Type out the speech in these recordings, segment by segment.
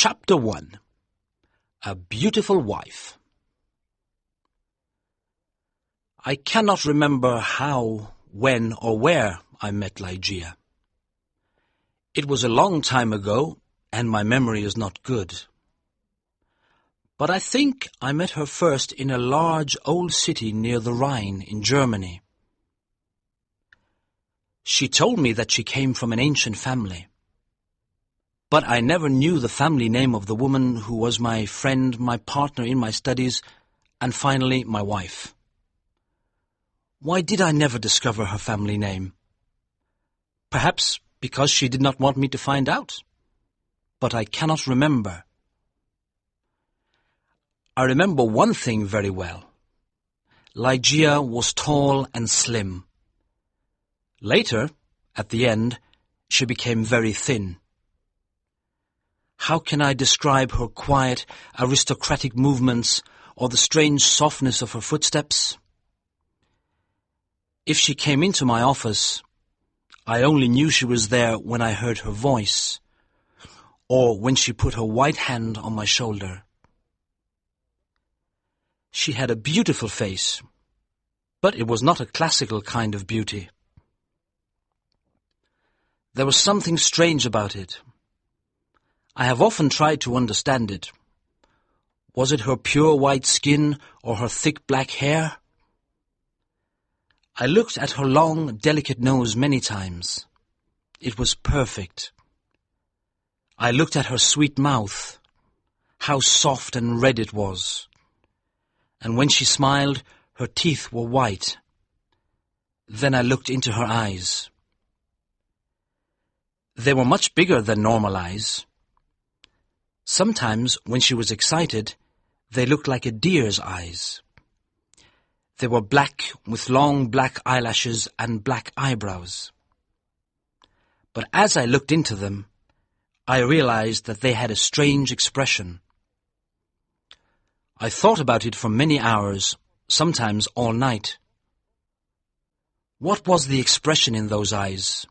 Chapter 1. A Beautiful Wife. I cannot remember how, when, or where I met Ligeia. It was a long time ago, and my memory is not good. But I think I met her first in a large old city near the Rhine in Germany. She told me that she came from an ancient family. But I never knew the family name of the woman who was my friend, my partner in my studies, and finally my wife. Why did I never discover her family name? Perhaps because she did not want me to find out. But I cannot remember. I remember one thing very well. Ligeia was tall and slim. Later, at the end, she became very thin. How can I describe her quiet, aristocratic movements or the strange softness of her footsteps? If she came into my office, I only knew she was there when I heard her voice, or when she put her white hand on my shoulder. She had a beautiful face, but it was not a classical kind of beauty. There was something strange about it. I have often tried to understand it. Was it her pure white skin or her thick black hair? I looked at her long, delicate nose many times. It was perfect. I looked at her sweet mouth. How soft and red it was. And when she smiled, her teeth were white. Then I looked into her eyes. They were much bigger than normal eyes. Sometimes, when she was excited, they looked like a deer's eyes. They were black, with long black eyelashes and black eyebrows. But as I looked into them, I realized that they had a strange expression. I thought about it for many hours, sometimes all night. What was the expression in those eyes?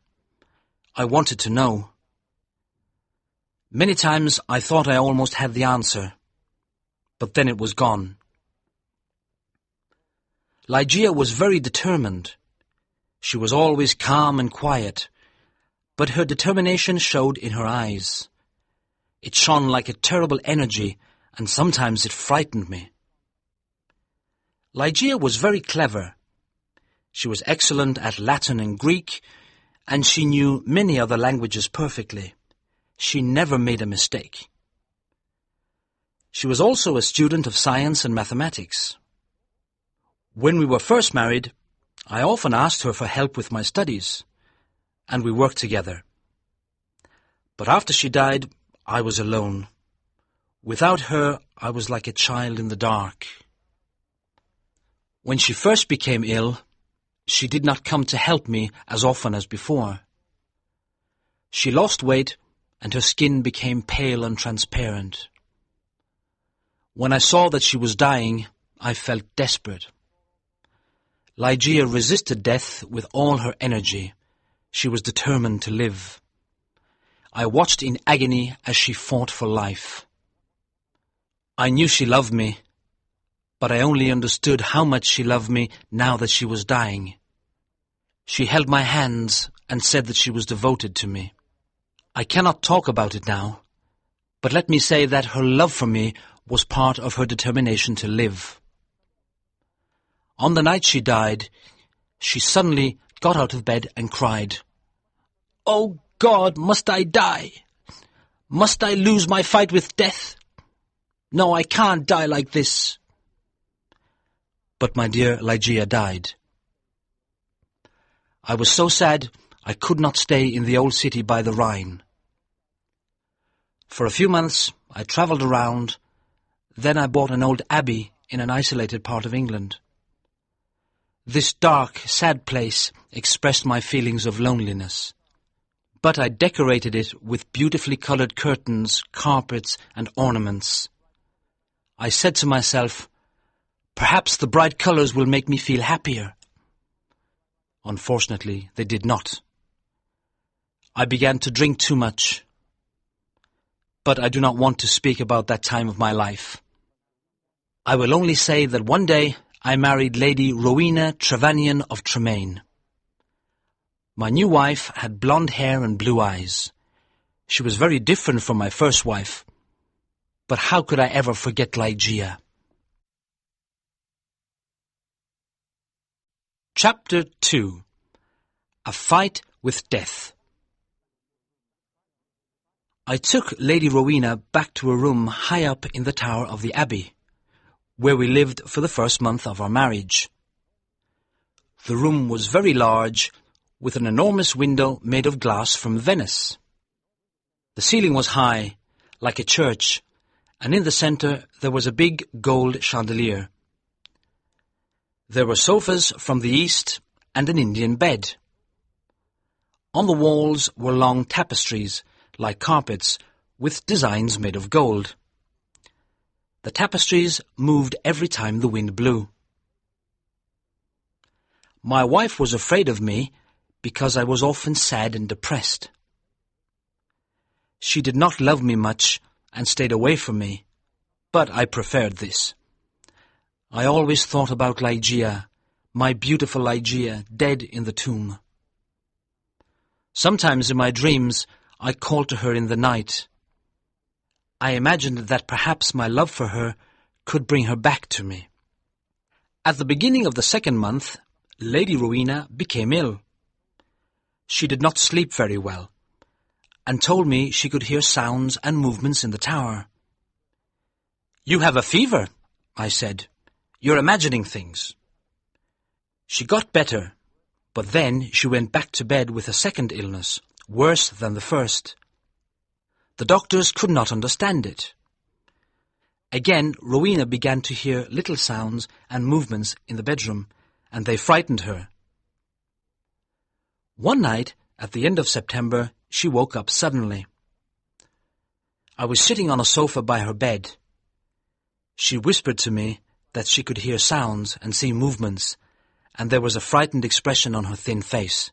I wanted to know. Many times I thought I almost had the answer, but then it was gone. Ligeia was very determined. She was always calm and quiet, but her determination showed in her eyes. It shone like a terrible energy, and sometimes it frightened me. Ligeia was very clever. She was excellent at Latin and Greek, and she knew many other languages perfectly. She never made a mistake. She was also a student of science and mathematics. When we were first married, I often asked her for help with my studies, and we worked together. But after she died, I was alone. Without her, I was like a child in the dark. When she first became ill, she did not come to help me as often as before. She lost weight, and her skin became pale and transparent. When I saw that she was dying, I felt desperate. Ligeia resisted death with all her energy. She was determined to live. I watched in agony as she fought for life. I knew she loved me, but I only understood how much she loved me now that she was dying. She held my hands and said that she was devoted to me. I cannot talk about it now, but let me say that her love for me was part of her determination to live. On the night she died, she suddenly got out of bed and cried, "Oh God, must I die? Must I lose my fight with death? No, I can't die like this." But my dear Ligeia died. I was so sad I could not stay in the old city by the Rhine. For a few months I travelled around, then I bought an old abbey in an isolated part of England. This dark, sad place expressed my feelings of loneliness, but I decorated it with beautifully coloured curtains, carpets and ornaments. I said to myself, perhaps the bright colours will make me feel happier. Unfortunately, they did not. I began to drink too much. but I do not want to speak about that time of my life. I will only say that one day I married Lady Rowena Trevanion of Tremaine. My new wife had blonde hair and blue eyes. She was very different from my first wife, but how could I ever forget Ligeia? Chapter 2. A Fight with Death. I took Lady Rowena back to a room high up in the tower of the Abbey, where we lived for the first month of our marriage. The room was very large, with an enormous window made of glass from Venice. The ceiling was high, like a church, and in the centre there was a big gold chandelier. There were sofas from the east and an Indian bed. On the walls were long tapestries, like carpets, with designs made of gold. The tapestries moved every time the wind blew. My wife was afraid of me because I was often sad and depressed. She did not love me much and stayed away from me, but I preferred this. I always thought about Ligeia, my beautiful Ligeia, dead in the tomb. Sometimes in my dreams I called to her in the night. I imagined that perhaps my love for her could bring her back to me. At the beginning of the second month, Lady Rowena became ill. She did not sleep very well, and told me she could hear sounds and movements in the tower. "You have a fever," I said. "You're imagining things." She got better, but then she went back to bed with a second illness, worse than the first. The doctors could not understand it. Again, Rowena began to hear little sounds and movements in the bedroom, and they frightened her. One night, at the end of September, she woke up suddenly. I was sitting on a sofa by her bed. She whispered to me that she could hear sounds and see movements, and there was a frightened expression on her thin face.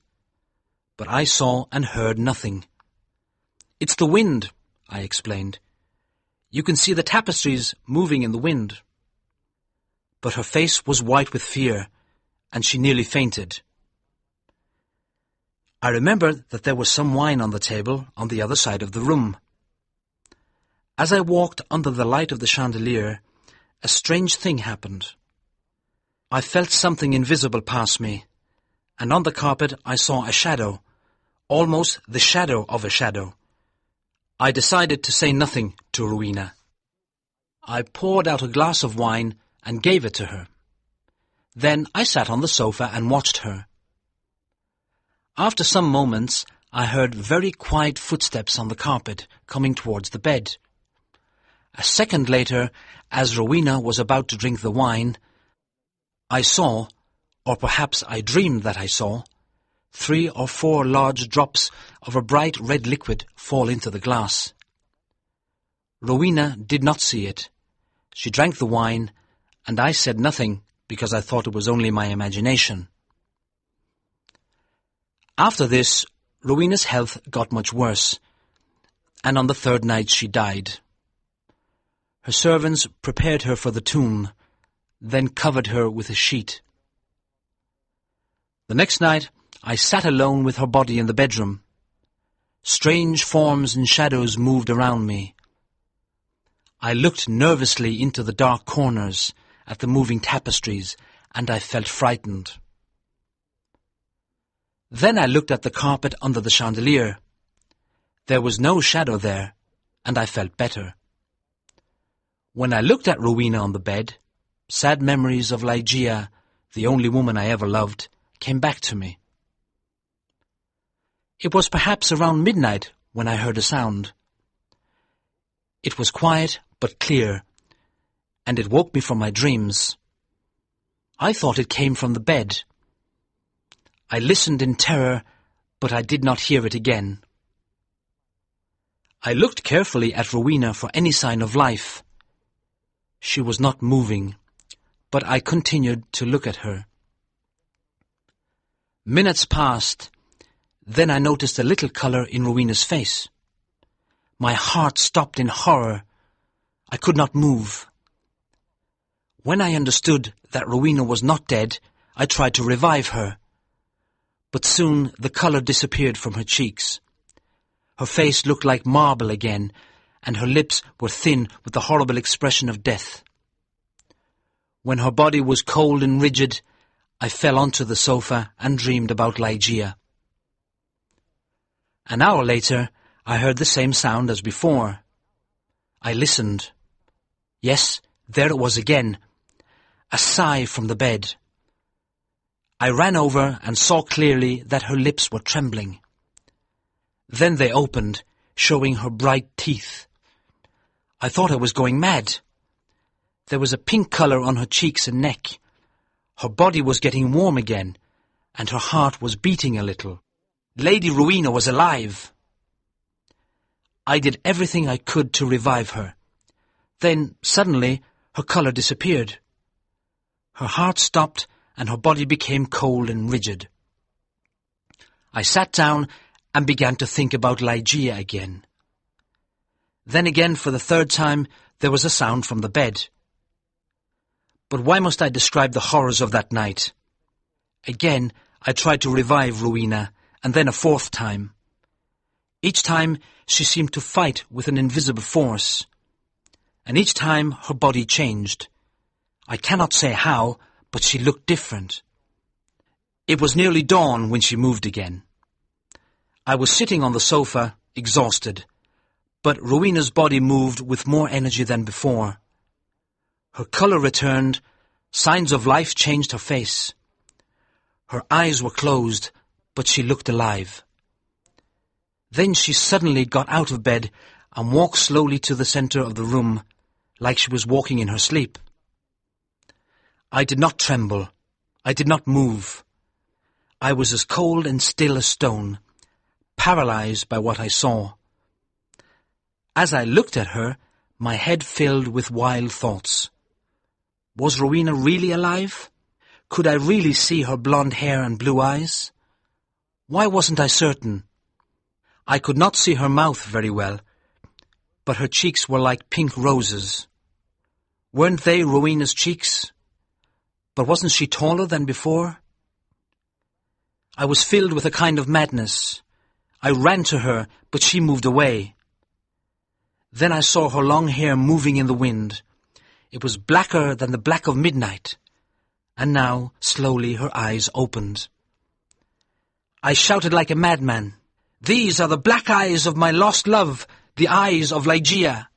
But I saw and heard nothing. "It's the wind," I explained. "You can see the tapestries moving in the wind." But her face was white with fear, and she nearly fainted. I remembered that there was some wine on the table on the other side of the room. As I walked under the light of the chandelier, a strange thing happened. I felt something invisible pass me, and on the carpet I saw a shadow, almost the shadow of a shadow. I decided to say nothing to Rowena. I poured out a glass of wine and gave it to her. Then I sat on the sofa and watched her. After some moments, I heard very quiet footsteps on the carpet coming towards the bed. A second later, as Rowena was about to drink the wine, I saw, or perhaps I dreamed that I saw, 3 or 4 large drops of a bright red liquid fall into the glass. Rowena did not see it. She drank the wine, and I said nothing because I thought it was only my imagination. After this, Rowena's health got much worse, and on the third night she died. Her servants prepared her for the tomb, then covered her with a sheet. The next night I sat alone with her body in the bedroom. Strange forms and shadows moved around me. I looked nervously into the dark corners at the moving tapestries, and I felt frightened. Then I looked at the carpet under the chandelier. There was no shadow there, and I felt better. When I looked at Rowena on the bed, sad memories of Ligeia, the only woman I ever loved, came back to me. It was perhaps around midnight when I heard a sound. It was quiet but clear, and it woke me from my dreams. I thought it came from the bed. I listened in terror, but I did not hear it again. I looked carefully at Rowena for any sign of life. She was not moving, but I continued to look at her. Minutes passed. Then I noticed a little colour in Rowena's face. My heart stopped in horror. I could not move. When I understood that Rowena was not dead, I tried to revive her. But soon the colour disappeared from her cheeks. Her face looked like marble again, and her lips were thin with the horrible expression of death. When her body was cold and rigid, I fell onto the sofa and dreamed about Ligeia. An hour later, I heard the same sound as before. I listened. Yes, there it was again, a sigh from the bed. I ran over and saw clearly that her lips were trembling. Then they opened, showing her bright teeth. I thought I was going mad. There was a pink colour on her cheeks and neck. Her body was getting warm again, and her heart was beating a little. Lady Rowena was alive. I did everything I could to revive her. Then, suddenly, her colour disappeared. Her heart stopped, and her body became cold and rigid. I sat down and began to think about Ligeia again. Then again, for the third time, there was a sound from the bed. But why must I describe the horrors of that night? Again, I tried to revive Rowena, and then a fourth time. Each time, she seemed to fight with an invisible force. And each time, her body changed. I cannot say how, but she looked different. It was nearly dawn when she moved again. I was sitting on the sofa, exhausted, but Rowena's body moved with more energy than before. Her colour returned, signs of life changed her face. Her eyes were closed, but she looked alive. Then she suddenly got out of bed and walked slowly to the centre of the room, like she was walking in her sleep. I did not tremble. I did not move. I was as cold and still as stone, paralysed by what I saw. As I looked at her, my head filled with wild thoughts. Was Rowena really alive? Could I really see her blonde hair and blue eyes? Why wasn't I certain? I could not see her mouth very well, but her cheeks were like pink roses. Weren't they Rowena's cheeks? But wasn't she taller than before? I was filled with a kind of madness. I ran to her, but she moved away. Then I saw her long hair moving in the wind. It was blacker than the black of midnight. And now, slowly, her eyes opened. I shouted like a madman, "These are the black eyes of my lost love, the eyes of Ligeia."